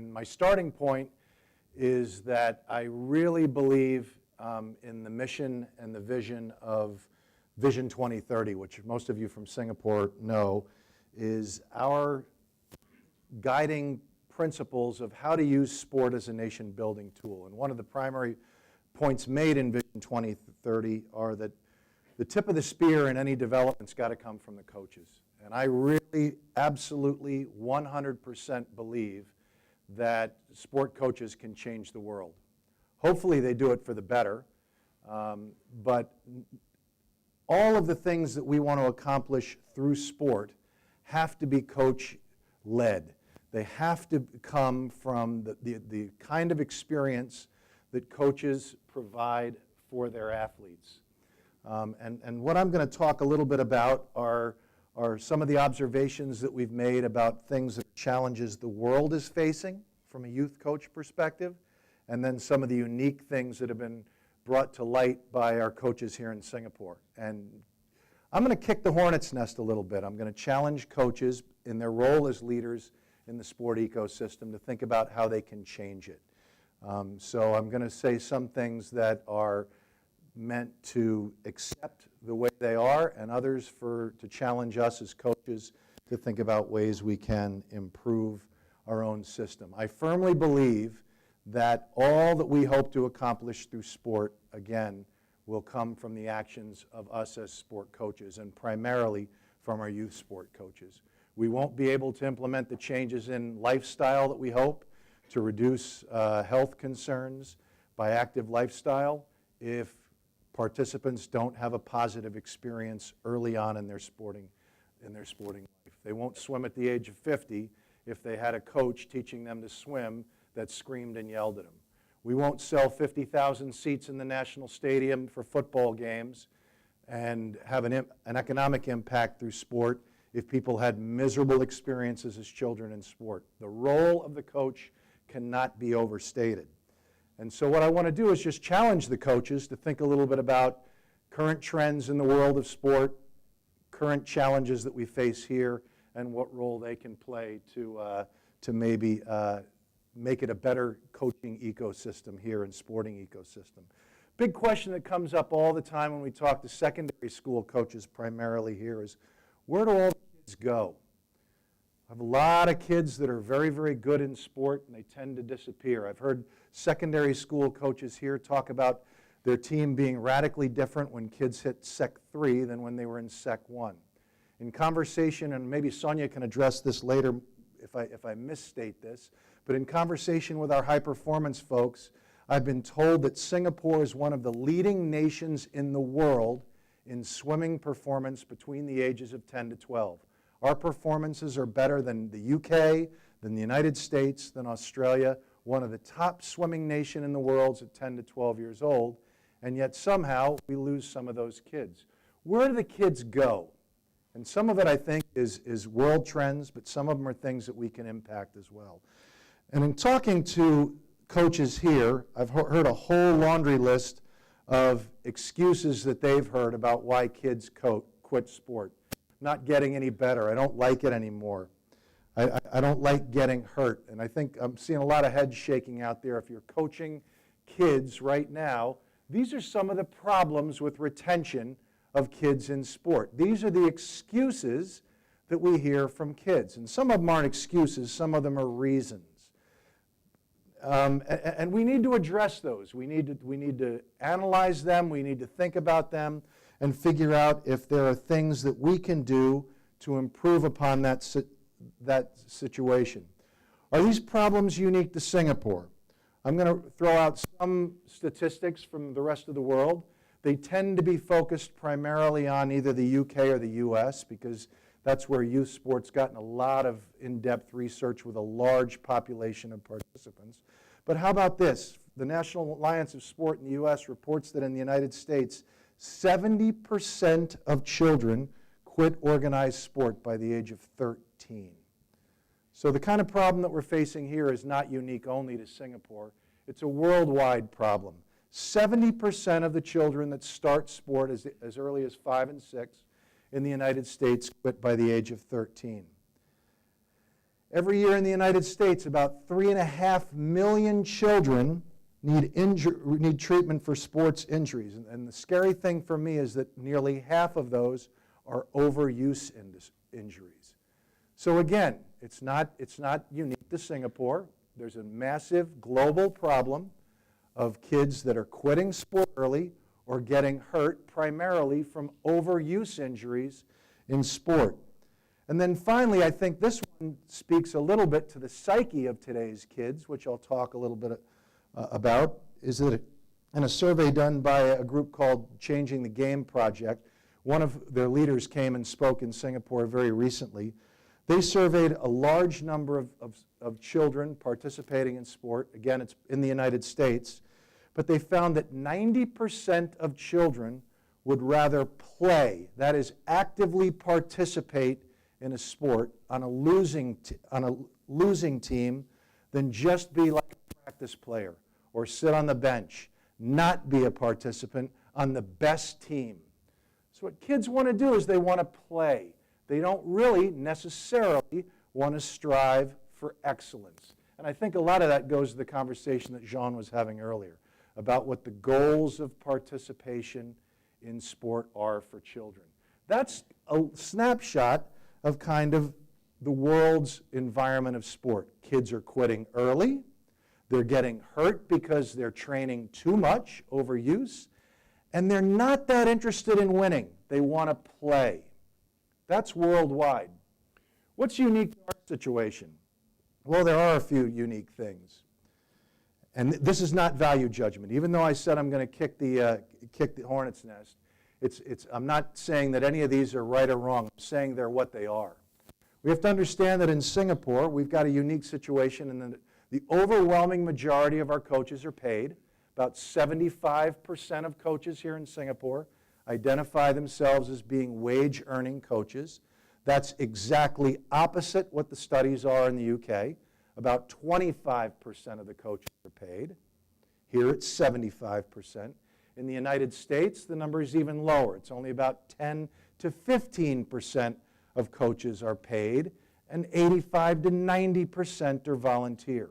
And my starting point is that I really believe in the mission and the vision of Vision 2030, which most of you from Singapore know, is our guiding principles of how to use sport as a nation-building tool. And one of the primary points made in Vision 2030 are that the tip of the spear in any development's got to come from the coaches. And I really, absolutely, 100% believe that sport coaches can change the world. Hopefully they do it for the better, but all of the things that we want to accomplish through sport have to be coach-led. They have to come from the kind of experience that coaches provide for their athletes. And what I'm going to talk a little bit about are some of the observations that we've made about things that challenges the world is facing from a youth coach perspective, and then some of the unique things that have been brought to light by our coaches here in Singapore. And I'm going to kick the hornet's nest a little bit. I'm going to challenge coaches in their role as leaders in the sport ecosystem to think about how they can change it. So I'm going to say some things that are meant to accept the way they are, and others to challenge us as coaches to think about ways we can improve our own system. I firmly believe that all that we hope to accomplish through sport, again, will come from the actions of us as sport coaches, and primarily from our youth sport coaches. We won't be able to implement the changes in lifestyle that we hope to reduce health concerns by active lifestyle if participants don't have a positive experience early on in their sporting life. They won't swim at the age of 50 if they had a coach teaching them to swim that screamed and yelled at them. We won't sell 50,000 seats in the National Stadium for football games and have an economic impact through sport if people had miserable experiences as children in sport. The role of the coach cannot be overstated. And so what I want to do is just challenge the coaches to think a little bit about current trends in the world of sport, current challenges that we face here, and what role they can play to maybe make it a better coaching ecosystem here and sporting ecosystem. Big question that comes up all the time when we talk to secondary school coaches primarily here is, where do all the kids go? I have a lot of kids that are very, very good in sport, and they tend to disappear. I've heard secondary school coaches here talk about their team being radically different when kids hit Sec 3 than when they were in Sec 1. In conversation, and maybe Sonia can address this later if I misstate this, but in conversation with our high-performance folks, I've been told that Singapore is one of the leading nations in the world in swimming performance between the ages of 10 to 12. Our performances are better than the UK, than the United States, than Australia. One of the top swimming nation in the world is at 10 to 12 years old, and yet somehow we lose some of those kids. Where do the kids go? And some of it, I think, is world trends, but some of them are things that we can impact as well. And in talking to coaches here, I've heard a whole laundry list of excuses that they've heard about why kids quit sport. Not getting any better. I don't like it anymore. I don't like getting hurt. And I think I'm seeing a lot of heads shaking out there. If you're coaching kids right now, these are some of the problems with retention of kids in sport. These are the excuses that we hear from kids. And some of them aren't excuses, some of them are reasons. And we need to address those. We need to analyze them, we need to think about them, and figure out if there are things that we can do to improve upon that situation. Are these problems unique to Singapore? I'm going to throw out some statistics from the rest of the world. They tend to be focused primarily on either the UK or the US because that's where youth sport's gotten a lot of in-depth research with a large population of participants. But how about this? The National Alliance of Sport in the US reports that in the United States, 70% of children quit organized sport by the age of 13. So the kind of problem that we're facing here is not unique only to Singapore. It's a worldwide problem. 70% of the children that start sport as early as 5 and 6 in the United States quit by the age of 13. Every year in the United States, about 3.5 million children need treatment for sports injuries. And the scary thing for me is that nearly half of those are overuse injuries. So again, it's not unique to Singapore. There's a massive global problem of kids that are quitting sport early or getting hurt primarily from overuse injuries in sport. And then finally, I think this one speaks a little bit to the psyche of today's kids, which I'll talk a little bit about, is that in a survey done by a group called Changing the Game Project, one of their leaders came and spoke in Singapore very recently. They surveyed a large number of children participating in sport. Again, it's in the United States. But they found that 90% of children would rather play, that is, actively participate in a sport on a losing team than just be like a practice player or sit on the bench, not be a participant on the best team. So what kids want to do is they want to play. They don't really necessarily want to strive for excellence. And I think a lot of that goes to the conversation that Jean was having earlier about what the goals of participation in sport are for children. That's a snapshot of kind of the world's environment of sport. Kids are quitting early. They're getting hurt because they're training too much, overuse, and they're not that interested in winning. They want to play. That's worldwide. What's unique to our situation? Well, there are a few unique things. And this is not value judgment. Even though I said I'm going to kick the hornet's nest, I'm not saying that any of these are right or wrong. I'm saying they're what they are. We have to understand that in Singapore, we've got a unique situation in that the overwhelming majority of our coaches are paid. About 75% of coaches here in Singapore identify themselves as being wage-earning coaches. That's exactly opposite what the studies are in the UK. About 25% of the coaches are paid. Here it's 75%. In the United States, the number is even lower. It's only about 10 to 15% of coaches are paid, and 85 to 90% are volunteer.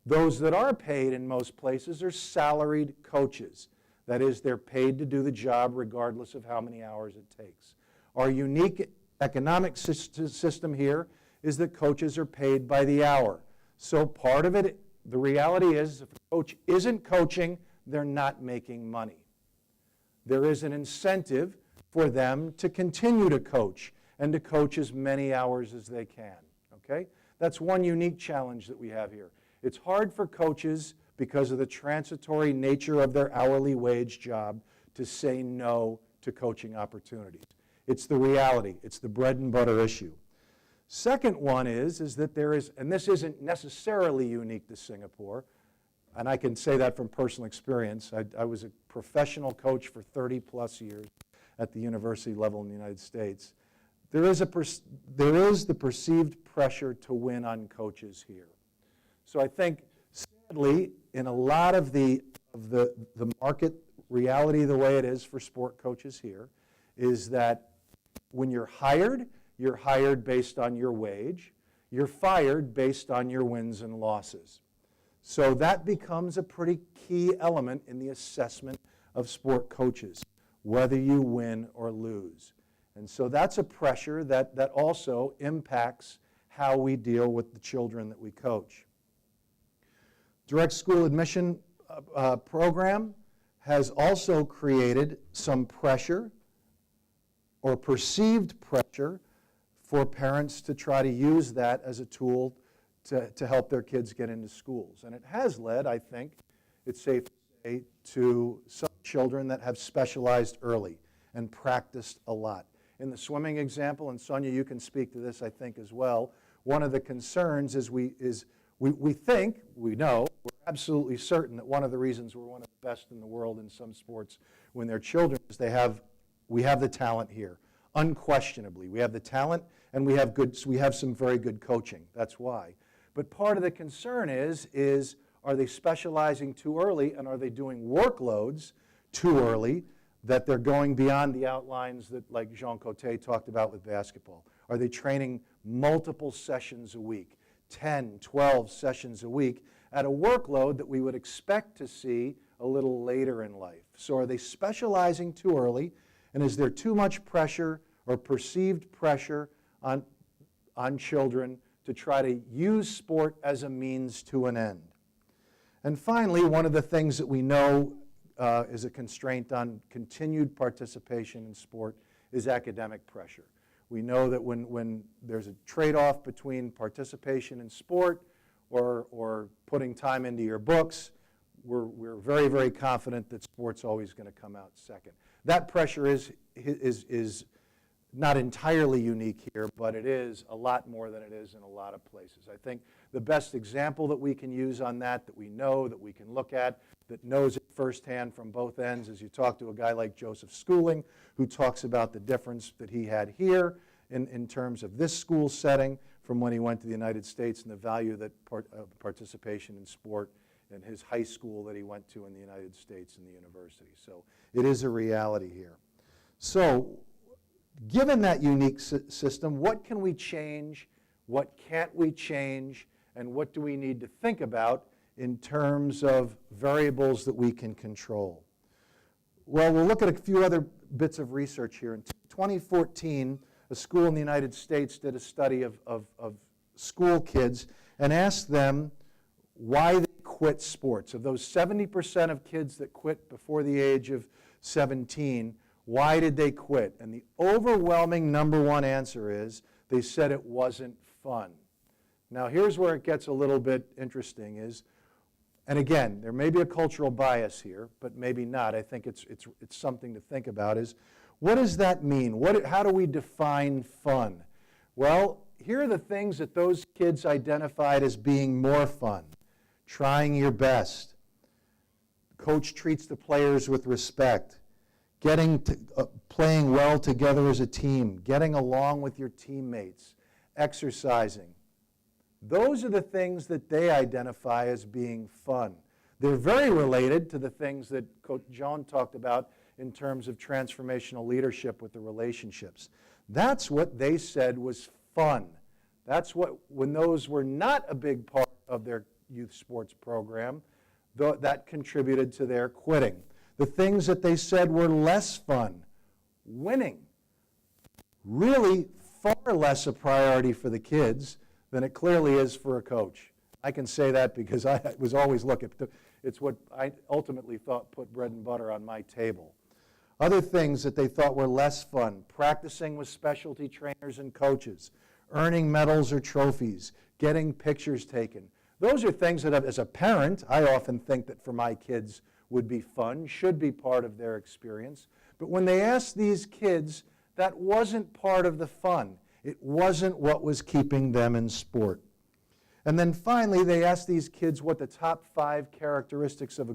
Those that are paid in most places are salaried coaches. That is, they're paid to do the job regardless of how many hours it takes. Our unique economic system here is that coaches are paid by the hour. So part of it, the reality is, if a coach isn't coaching, they're not making money. There is an incentive for them to continue to coach and to coach as many hours as they can. Okay? That's one unique challenge that we have here. It's hard for coaches, because of the transitory nature of their hourly wage job, to say no to coaching opportunities. It's the reality. It's the bread and butter issue. Second one is that there is, and this isn't necessarily unique to Singapore, and I can say that from personal experience. I was a professional coach for 30 plus years at the university level in the United States. There is the perceived pressure to win on coaches here. So I think, sadly, in a lot of the market reality, the way it is for sport coaches here, is that when you're hired based on your wage. You're fired based on your wins and losses. So that becomes a pretty key element in the assessment of sport coaches, whether you win or lose. And so that's a pressure that also impacts how we deal with the children that we coach. Direct school admission program has also created some pressure or perceived pressure for parents to try to use that as a tool to help their kids get into schools. And it has led, I think, it's safe to say, to some children that have specialized early and practiced a lot. In the swimming example, and Sonia, you can speak to this, I think, as well, one of the concerns is we know, we're absolutely certain that one of the reasons we're one of the best in the world in some sports when they're children is we have the talent here. Unquestionably, we have the talent and we have some very good coaching. That's why. But part of the concern is are they specializing too early, and are they doing workloads too early that they're going beyond the outlines that, like Jean Coté talked about with basketball? Are they training multiple sessions a week? 10, 12 sessions a week at a workload that we would expect to see a little later in life. So are they specializing too early, and is there too much pressure or perceived pressure on children to try to use sport as a means to an end? And finally, one of the things that we know is a constraint on continued participation in sport is academic pressure. We know that when there's a trade-off between participation in sport or putting time into your books, we're very, very confident that sport's always going to come out second. That pressure is not entirely unique here, but it is a lot more than it is in a lot of places. I think the best example that we can use on that we know, that we can look at, that knows it firsthand from both ends, is you talk to a guy like Joseph Schooling, who talks about the difference that he had here in terms of this school setting from when he went to the United States, and the value that participation in sport in his high school that he went to in the United States and the university. So it is a reality here. So given that unique system, what can we change, what can't we change, and what do we need to think about in terms of variables that we can control? Well, we'll look at a few other bits of research here. In 2014, a school in the United States did a study of school kids and asked them why they quit sports. Of those 70% of kids that quit before the age of 17, why did they quit? And the overwhelming number one answer is they said it wasn't fun. Now here's where it gets a little bit interesting is, and again, there may be a cultural bias here, but maybe not. I think it's something to think about is, what does that mean? How do we define fun? Well, here are the things that those kids identified as being more fun. Trying your best. Coach treats the players with respect. Playing well together as a team. Getting along with your teammates. Exercising. Those are the things that they identify as being fun. They're very related to the things that Coach Joan talked about in terms of transformational leadership with the relationships. That's what they said was fun. That's what, when those were not a big part of their youth sports program, that contributed to their quitting. The things that they said were less fun, winning, really far less a priority for the kids than it clearly is for a coach. I can say that because I was always looking. It's what I ultimately thought put bread and butter on my table. Other things that they thought were less fun, practicing with specialty trainers and coaches, earning medals or trophies, getting pictures taken. Those are things that, as a parent, I often think that for my kids would be fun, should be part of their experience. But when they asked these kids, that wasn't part of the fun. It wasn't what was keeping them in sport. And then finally, they asked these kids what the top 5 characteristics of a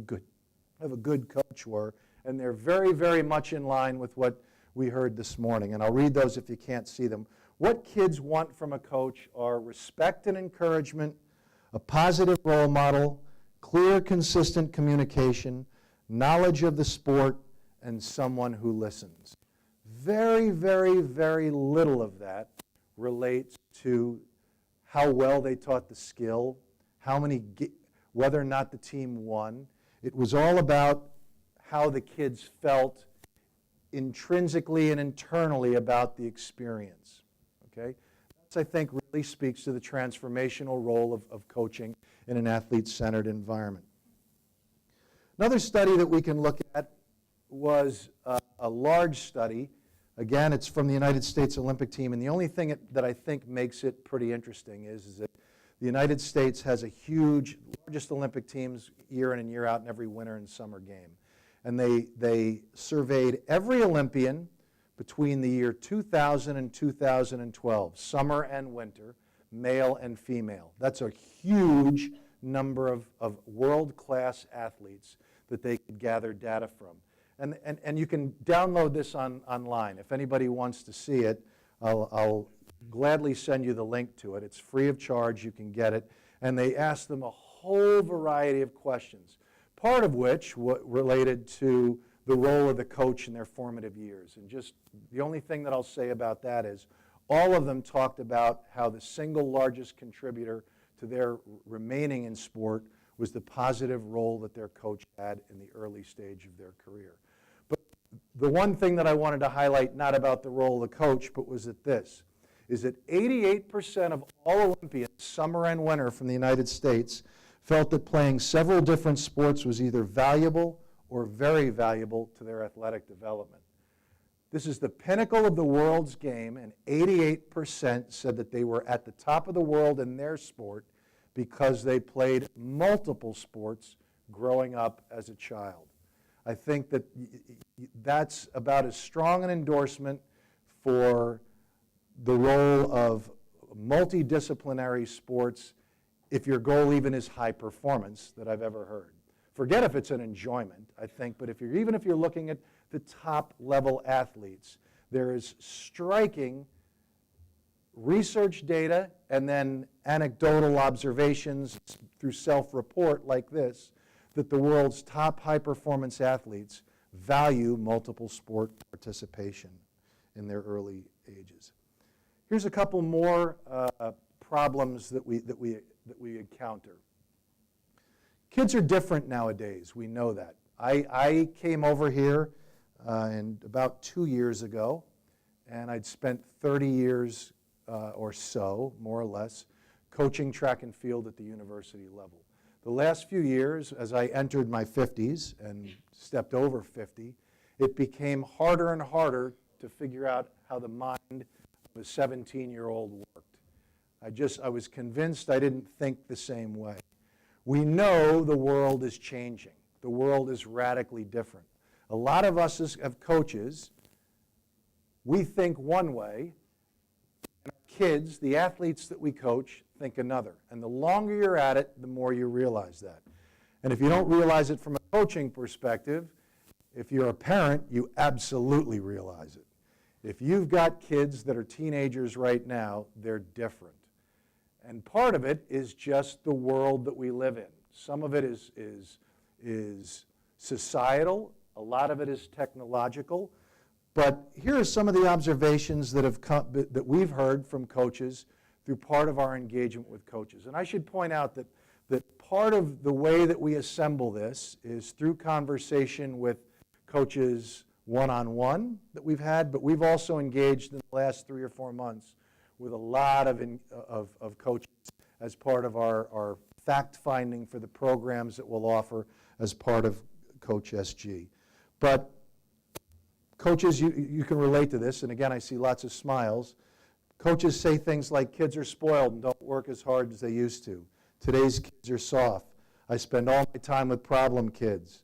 good coach were, and they're very, very much in line with what we heard this morning. And I'll read those if you can't see them. What kids want from a coach are respect and encouragement, a positive role model, clear, consistent communication, knowledge of the sport, and someone who listens. Very, very, very little of that relates to how well they taught the skill, whether or not the team won. It was all about how the kids felt intrinsically and internally about the experience. Okay? That's, I think, really speaks to the transformational role of coaching in an athlete-centered environment. Another study that we can look at was a large study. Again, it's from the United States Olympic team, and the only thing that I think makes it pretty interesting is that the United States has largest Olympic teams year in and year out in every winter and summer game. And they surveyed every Olympian between the year 2000 and 2012, summer and winter, male and female. That's a huge number of world-class athletes that they could gather data from. And you can download this online. If anybody wants to see it, I'll gladly send you the link to it. It's free of charge. You can get it. And they asked them a whole variety of questions, part of which related to the role of the coach in their formative years. And just the only thing that I'll say about that is all of them talked about how the single largest contributor to their remaining in sport was the positive role that their coach had in the early stage of their career. But the one thing that I wanted to highlight, not about the role of the coach, but was that this, is that 88% of all Olympians, summer and winter from the United States, felt that playing several different sports was either valuable or very valuable to their athletic development. This is the pinnacle of the world's game, and 88% said that they were at the top of the world in their sport because they played multiple sports growing up as a child. I think that that's about as strong an endorsement for the role of multidisciplinary sports, if your goal even is high performance, that I've ever heard. Forget if it's an enjoyment, I think, but even if you're looking at the top level athletes, there is striking research data and then anecdotal observations through self-report like this, that the world's top high-performance athletes value multiple sport participation in their early ages. Here's a couple more problems that we encounter. Kids are different nowadays. We know that. I came over here about 2 years ago, and I'd spent 30 years or so, more or less, coaching track and field at the university level. The last few years, as I entered my 50s and stepped over 50, it became harder and harder to figure out how the mind of a 17-year-old worked. I was convinced I didn't think the same way. We know the world is changing. The world is radically different. A lot of us as coaches, we think one way, and our kids, the athletes that we coach, think another. And the longer you're at it, the more you realize that. And if you don't realize it from a coaching perspective, if you're a parent, you absolutely realize it. If you've got kids that are teenagers right now, they're different. And part of it is just the world that we live in. Some of it is societal. A lot of it is technological. But here are some of the observations that we've heard from coaches through part of our engagement with coaches. And I should point out that part of the way that we assemble this is through conversation with coaches one-on-one that we've had, but we've also engaged in the last 3 or 4 months with a lot of coaches as part of our fact-finding for the programs that we'll offer as part of Coach SG. But coaches, you can relate to this, and again, I see lots of smiles. Coaches say things like, kids are spoiled and don't work as hard as they used to. Today's kids are soft. I spend all my time with problem kids.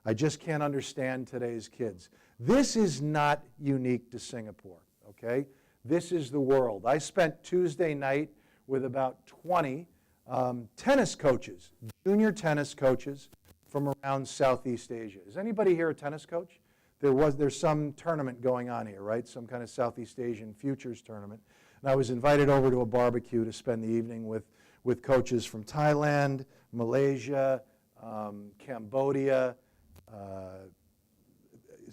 I just can't understand today's kids. This is not unique to Singapore, okay? This is the world. I spent Tuesday night with about 20 tennis coaches, junior tennis coaches from around Southeast Asia. Is anybody here a tennis coach? There's some tournament going on here, right? Some kind of Southeast Asian futures tournament. And I was invited over to a barbecue to spend the evening with coaches from Thailand, Malaysia, Cambodia,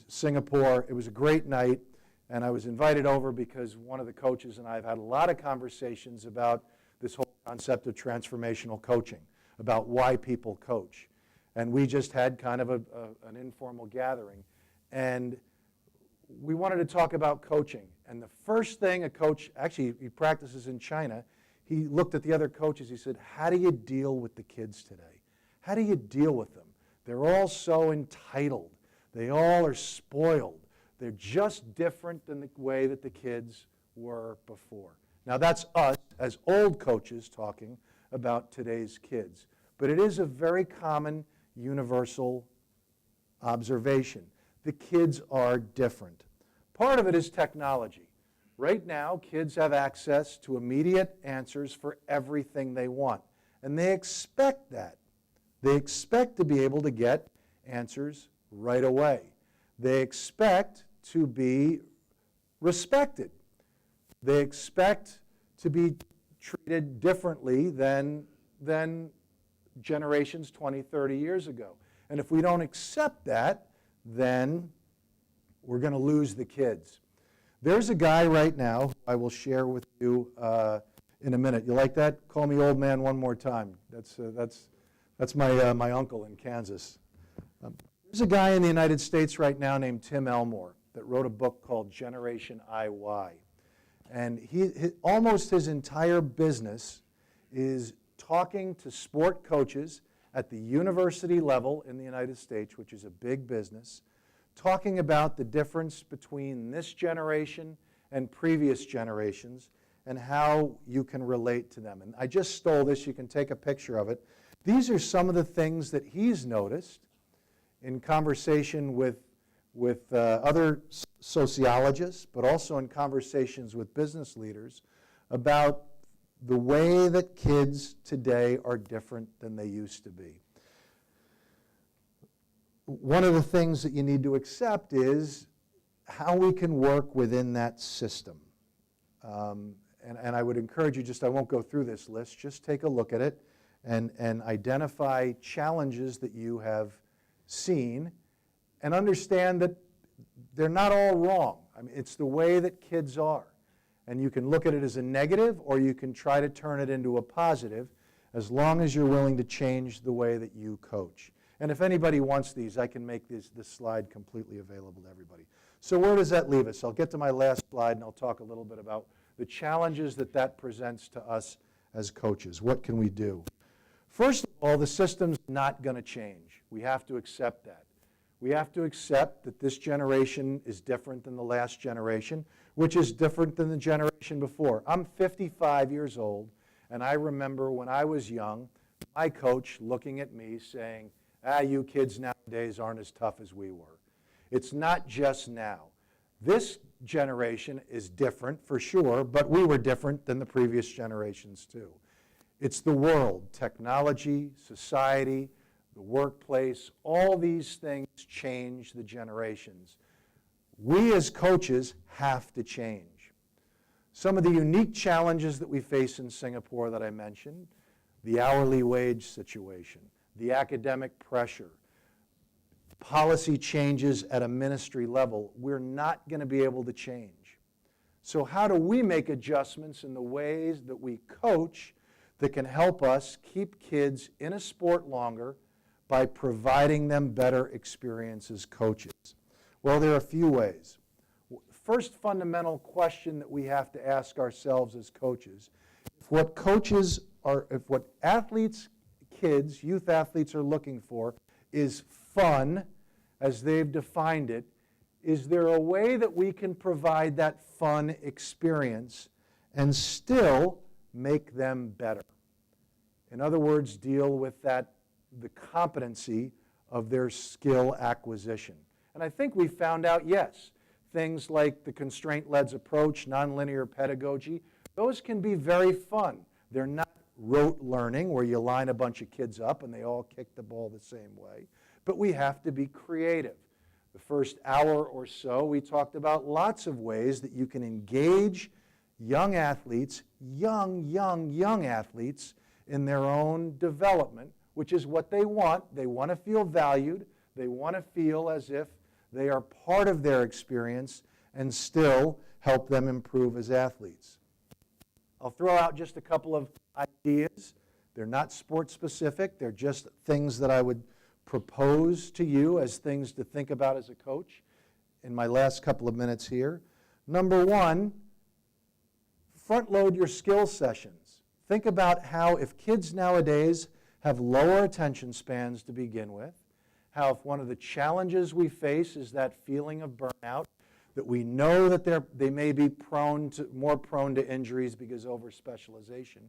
Singapore. It was a great night. And I was invited over because one of the coaches and I have had a lot of conversations about this whole concept of transformational coaching, about why people coach. And we just had kind of an informal gathering. And we wanted to talk about coaching. And the first thing a coach, actually he practices in China, he looked at the other coaches, he said, how do you deal with the kids today? How do you deal with them? They're all so entitled. They all are spoiled. They're just different than the way that the kids were before. Now that's us as old coaches talking about today's kids. But it is a very common universal observation. The kids are different. Part of it is technology. Right now, kids have access to immediate answers for everything they want. And they expect that. They expect to be able to get answers right away. They expect to be respected. They expect to be treated differently than generations 20, 30 years ago. And if we don't accept that, then we're going to lose the kids. There's a guy right now who I will share with you in a minute. You like that? Call me old man one more time. That's my uncle in Kansas. There's a guy in the United States right now named Tim Elmore that wrote a book called Generation IY. And almost his entire business is talking to sport coaches at the university level in the United States, which is a big business, talking about the difference between this generation and previous generations and how you can relate to them. And I just stole this. You can take a picture of it. These are some of the things that he's noticed in conversation with other sociologists, but also in conversations with business leaders about the way that kids today are different than they used to be. One of the things that you need to accept is how we can work within that system. And I would encourage you, I won't go through this list, just take a look at it and identify challenges that you have seen and understand that they're not all wrong. I mean, it's the way that kids are. And you can look at it as a negative, or you can try to turn it into a positive, as long as you're willing to change the way that you coach. And if anybody wants these, I can make this slide completely available to everybody. So where does that leave us? I'll get to my last slide, and I'll talk a little bit about the challenges that presents to us as coaches. What can we do? First of all, the system's not going to change. We have to accept that. We have to accept that this generation is different than the last generation, which is different than the generation before. I'm 55 years old, and I remember when I was young, my coach looking at me saying, you kids nowadays aren't as tough as we were. It's not just now. This generation is different for sure, but we were different than the previous generations too. It's the world, technology, society, the workplace, all these things change the generations. We as coaches have to change. Some of the unique challenges that we face in Singapore that I mentioned, the hourly wage situation, the academic pressure, policy changes at a ministry level, we're not going to be able to change. So how do we make adjustments in the ways that we coach that can help us keep kids in a sport longer by providing them better experience as coaches? Well, there are a few ways. First fundamental question that we have to ask ourselves as coaches, if what athletes, kids, youth athletes are looking for is fun, as they've defined it, is there a way that we can provide that fun experience and still make them better? In other words, deal with the competency of their skill acquisition. And I think we found out, yes, things like the constraint-led approach, nonlinear pedagogy, those can be very fun. They're not rote learning where you line a bunch of kids up and they all kick the ball the same way. But we have to be creative. The first hour or so, we talked about lots of ways that you can engage young athletes, young athletes, in their own development, which is what they want. They want to feel valued. They want to feel as if they are part of their experience and still help them improve as athletes. I'll throw out just a couple of ideas. They're not sport specific. They're just things that I would propose to you as things to think about as a coach in my last couple of minutes here. Number one, front load your skill sessions. Think about how if kids nowadays have lower attention spans to begin with, how if one of the challenges we face is that feeling of burnout, that we know that they may be more prone to injuries because of over-specialization.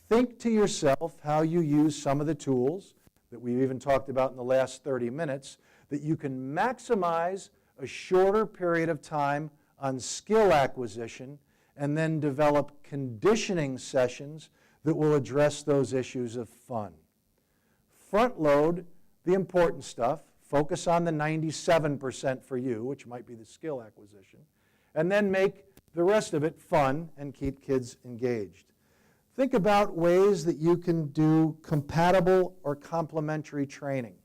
Think to yourself how you use some of the tools that we've even talked about in the last 30 minutes, that you can maximize a shorter period of time on skill acquisition and then develop conditioning sessions that will address those issues of fun. Front load the important stuff, focus on the 97% for you, which might be the skill acquisition, and then make the rest of it fun and keep kids engaged. Think about ways that you can do compatible or complementary training.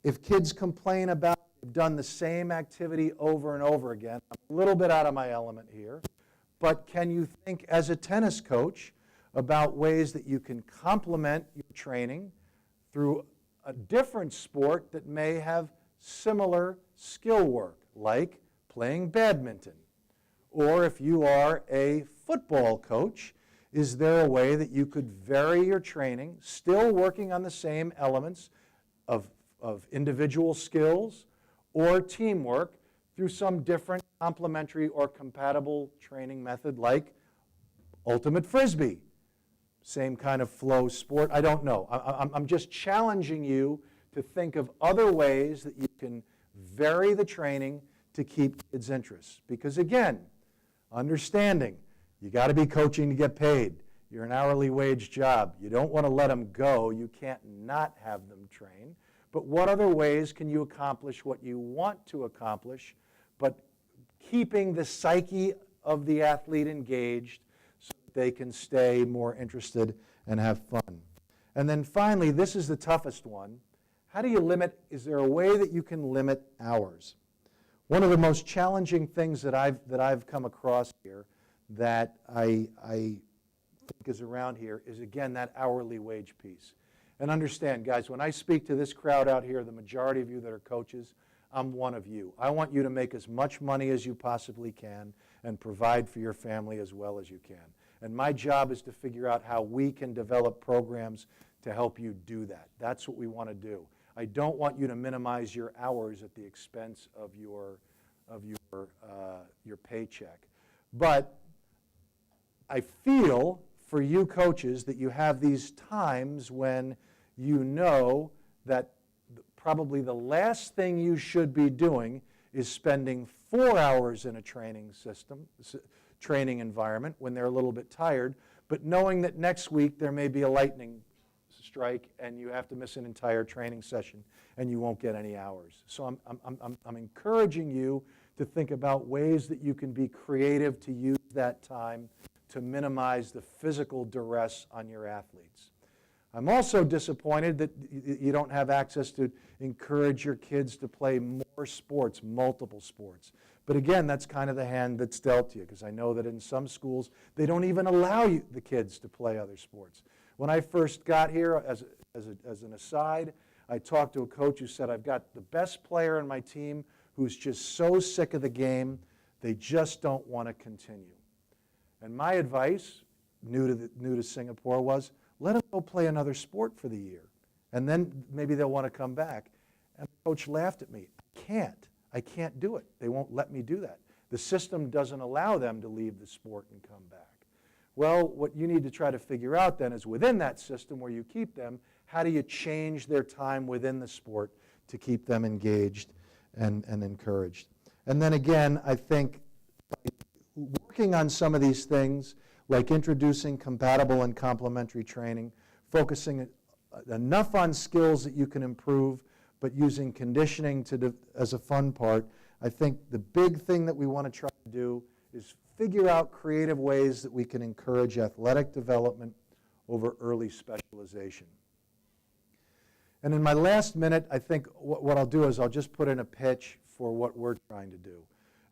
If kids complain about they've done the same activity over and over again, I'm a little bit out of my element here, but can you think as a tennis coach about ways that you can complement your training through a different sport that may have similar skill work, like playing badminton? Or if you are a football coach, is there a way that you could vary your training, still working on the same elements of individual skills or teamwork through some different complementary or compatible training method, like ultimate frisbee? Same kind of flow sport? I don't know. I'm just challenging you to think of other ways that you can vary the training to keep kids' interests. Because again, understanding, you got to be coaching to get paid. You're an hourly wage job. You don't want to let them go. You can't not have them train. But what other ways can you accomplish what you want to accomplish, but keeping the psyche of the athlete engaged so that they can stay more interested and have fun? And then finally, this is the toughest one. How do you limit, is there a way that you can limit hours? One of the most challenging things that I've come across here that I think is around here is, again, that hourly wage piece. And understand, guys, when I speak to this crowd out here, the majority of you that are coaches, I'm one of you. I want you to make as much money as you possibly can and provide for your family as well as you can. And my job is to figure out how we can develop programs to help you do that. That's what we want to do. I don't want you to minimize your hours at the expense of your paycheck. But I feel for you coaches that you have these times when you know that probably the last thing you should be doing is spending 4 hours in a training environment when they're a little bit tired, but knowing that next week there may be a lightning strike and you have to miss an entire training session and you won't get any hours. So I'm encouraging you to think about ways that you can be creative to use that time to minimize the physical duress on your athletes. I'm also disappointed that you don't have access to encourage your kids to play more sports, multiple sports. But again, that's kind of the hand that's dealt to you, because I know that in some schools, they don't even allow the kids to play other sports. When I first got here, as an aside, I talked to a coach who said, I've got the best player on my team who's just so sick of the game, they just don't want to continue. And my advice, new to Singapore, was let them go play another sport for the year, and then maybe they'll want to come back. And the coach laughed at me. I can't do it. They won't let me do that. The system doesn't allow them to leave the sport and come back. Well, what you need to try to figure out then is within that system where you keep them, how do you change their time within the sport to keep them engaged and encouraged? And then again, I think working on some of these things, like introducing compatible and complementary training, focusing enough on skills that you can improve, but using conditioning as a fun part, I think the big thing that we want to try to do is figure out creative ways that we can encourage athletic development over early specialization. And in my last minute, I think what I'll do is I'll just put in a pitch for what we're trying to do.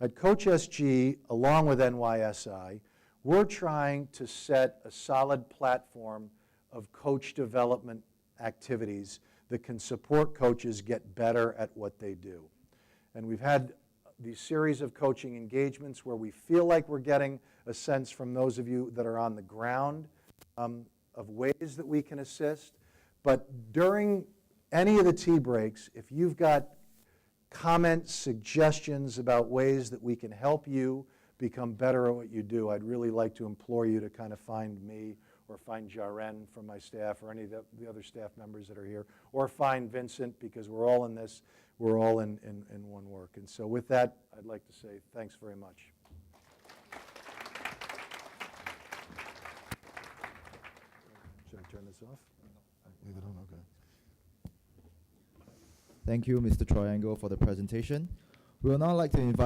At Coach SG, along with NYSI, we're trying to set a solid platform of coach development activities that can support coaches get better at what they do. And we've had these series of coaching engagements where we feel like we're getting a sense from those of you that are on the ground of ways that we can assist. But during any of the tea breaks, if you've got comments, suggestions about ways that we can help you become better at what you do, I'd really like to implore you to kind of find me or find Jaren from my staff or any of the other staff members that are here, or find Vincent, because we're all in this, we're all in one work. And so with that, I'd like to say thanks very much. Should I turn this off? Leave it on, okay. Thank you, Mr. Troy Engle, for the presentation. We would now like to invite